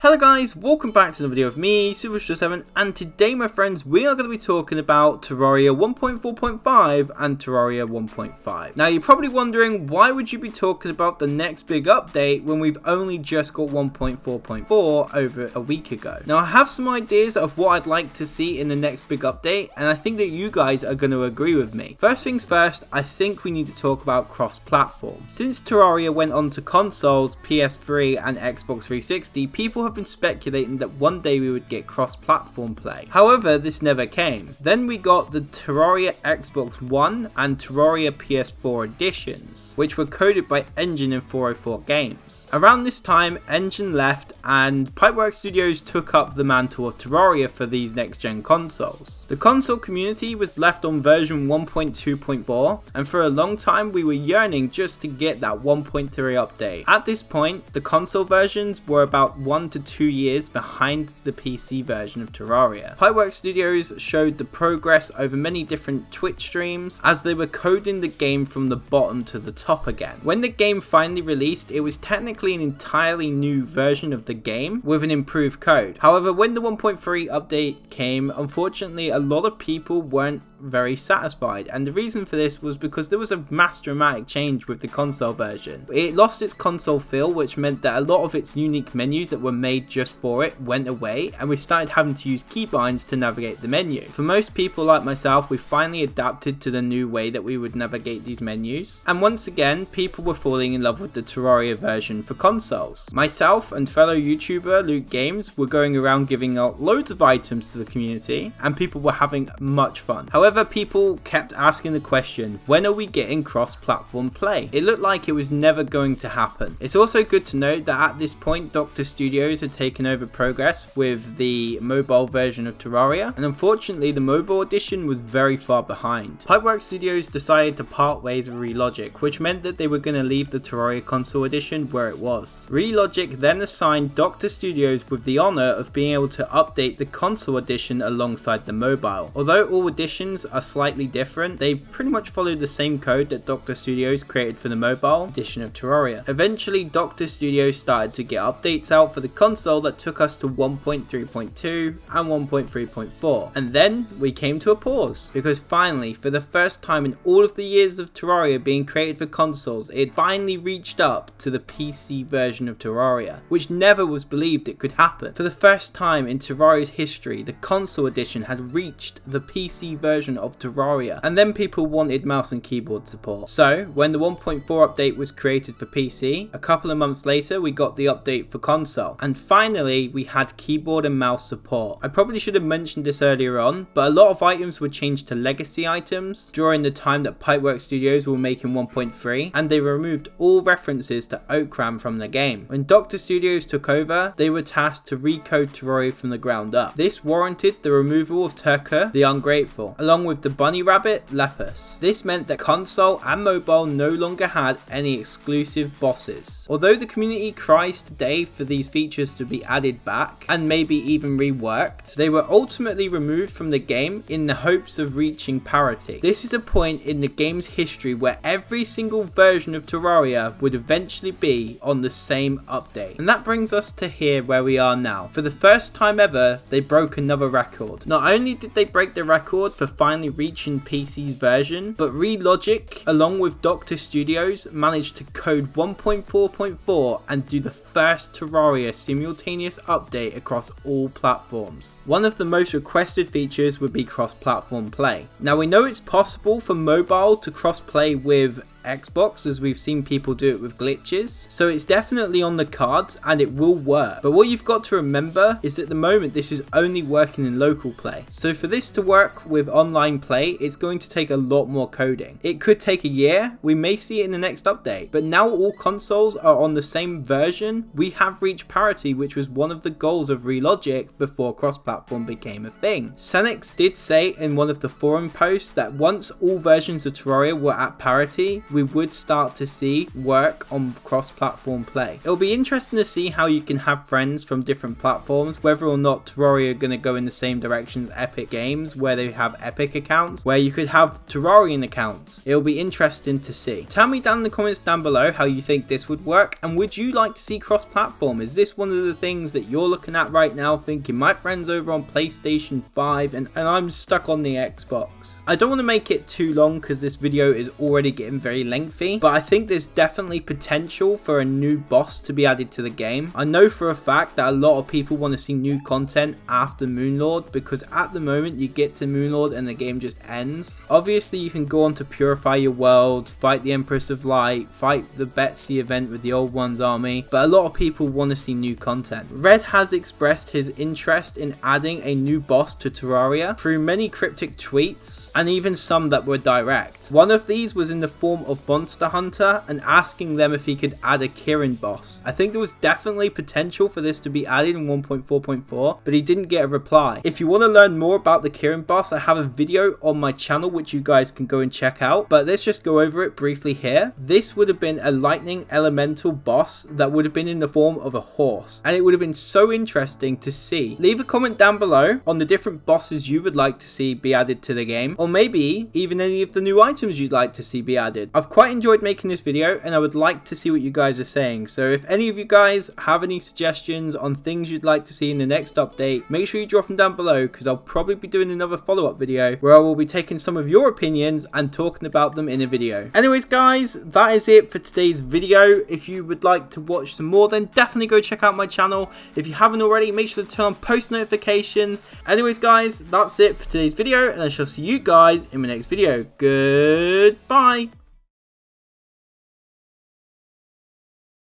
Hello guys, welcome back to another video of me, Super7, and today my friends we are going to be talking about Terraria 1.4.5 and Terraria 1.5. Now you're probably wondering why would you be talking about the next big update when we've only just got 1.4.4 over a week ago. Now I have some ideas of what I'd like to see in the next big update, and I think that you guys are going to agree with me. First things first, I think we need to talk about cross-platform. Since Terraria went on to consoles, PS3 and Xbox 360, people have been speculating that one day we would get cross-platform play. However, this never came. Then we got the Terraria Xbox One and Terraria PS4 editions, which were coded by Engine and 404 Games. Around this time, Engine left and Pipeworks Studios took up the mantle of Terraria for these next-gen consoles. The console community was left on version 1.2.4, and for a long time we were yearning just to get that 1.3 update. At this point, the console versions were about 1 to 2 years behind the PC version of Terraria. Pipeworks Studios showed the progress over many different Twitch streams as they were coding the game from the bottom to the top again. When the game finally released, it was technically an entirely new version of the game with an improved code. However, when the 1.3 update came, unfortunately a lot of people weren't very satisfied, and the reason for this was because there was a mass dramatic change with the console version. It lost its console feel, which meant that a lot of its unique menus that were made just for it went away, and we started having to use keybinds to navigate the menu. For most people like myself, we finally adapted to the new way that we would navigate these menus, and once again people were falling in love with the Terraria version for consoles. Myself and fellow YouTuber Luke Games were going around giving out loads of items to the community, and people were having much fun. However, people kept asking the question, when are we getting cross-platform play? It looked like it was never going to happen. It's also good to note that at this point Dr. Studios had taken over progress with the mobile version of Terraria, and unfortunately the mobile edition was very far behind. Pipeworks Studios decided to part ways with Relogic, which meant that they were going to leave the Terraria console edition where it was. Relogic then assigned Dr. Studios with the honor of being able to update the console edition alongside the mobile. Although all editions are slightly different, they pretty much follow the same code that Dr. Studios created for the mobile edition of Terraria. Eventually Dr. Studios started to get updates out for the console that took us to 1.3.2 and 1.3.4, and then we came to a pause, because finally, for the first time in all of the years of Terraria being created for consoles, it finally reached up to the PC version of Terraria, which never was believed it could happen. For the first time in Terraria's history, the console edition had reached the PC version of Terraria, and then people wanted mouse and keyboard support. So when the 1.4 update was created for PC, a couple of months later we got the update for console, and finally we had keyboard and mouse support. I probably should have mentioned this earlier on, but a lot of items were changed to legacy items during the time that Pipeworks Studios were making 1.3, and they removed all references to Okram from the game. When Dr. Studios took over, they were tasked to recode Terraria from the ground up. This warranted the removal of Turka the Ungrateful, along with the bunny rabbit Lepus. This meant that console and mobile no longer had any exclusive bosses. Although the community cries today for these features to be added back and maybe even reworked, they were ultimately removed from the game in the hopes of reaching parity. This is a point in the game's history where every single version of Terraria would eventually be on the same update. And that brings us to here where we are now. For the first time ever, they broke another record. Not only did they break the record for finally reaching PC's version, but Relogic along with Dr. Studios managed to code 1.4.4 and do the first Terraria simultaneous update across all platforms. One of the most requested features would be cross-platform play. Now we know it's possible for mobile to cross-play with Xbox, as we've seen people do it with glitches, so it's definitely on the cards and it will work. But what you've got to remember is that at the moment this is only working in local play, so for this to work with online play it's going to take a lot more coding. It could take a year, we may see it in the next update, but now all consoles are on the same version, we have reached parity, which was one of the goals of Relogic before cross-platform became a thing. Senix did say in one of the forum posts that once all versions of Terraria were at parity, we would start to see work on cross-platform play. It'll be interesting to see how you can have friends from different platforms, whether or not Terraria are going to go in the same direction as Epic Games, where they have Epic accounts, where you could have Terrarian accounts. It'll be interesting to see. Tell me down in the comments down below how you think this would work, and would you like to see cross-platform? Is this one of the things that you're looking at right now, thinking my friend's over on PlayStation 5 and I'm stuck on the Xbox? I don't want to make it too long because this video is already getting very lengthy, but I think there's definitely potential for a new boss to be added to the game. I know for a fact that a lot of people want to see new content after Moonlord, because at the moment you get to Moonlord and the game just ends. Obviously you can go on to purify your world, fight the Empress of Light, fight the Betsy event with the Old One's army, but a lot of people want to see new content. Red has expressed his interest in adding a new boss to Terraria through many cryptic tweets and even some that were direct. One of these was in the form of Monster Hunter and asking them if he could add a Kirin boss. I think there was definitely potential for this to be added in 1.4.4, but he didn't get a reply. If you want to learn more about the Kirin boss, I have a video on my channel which you guys can go and check out, but let's just go over it briefly here. This would have been a lightning elemental boss that would have been in the form of a horse, and it would have been so interesting to see. Leave a comment down below on the different bosses you would like to see be added to the game, or maybe even any of the new items you'd like to see be added. I've quite enjoyed making this video and I would like to see what you guys are saying, so if any of you guys have any suggestions on things you'd like to see in the next update, make sure you drop them down below, because I'll probably be doing another follow-up video where I will be taking some of your opinions and talking about them in a video. Anyways guys, that is it for today's video. If you would like to watch some more, then definitely go check out my channel. If you haven't already, make sure to turn on post notifications. Anyways guys, that's it for today's video, and I shall see you guys in my next video. Goodbye.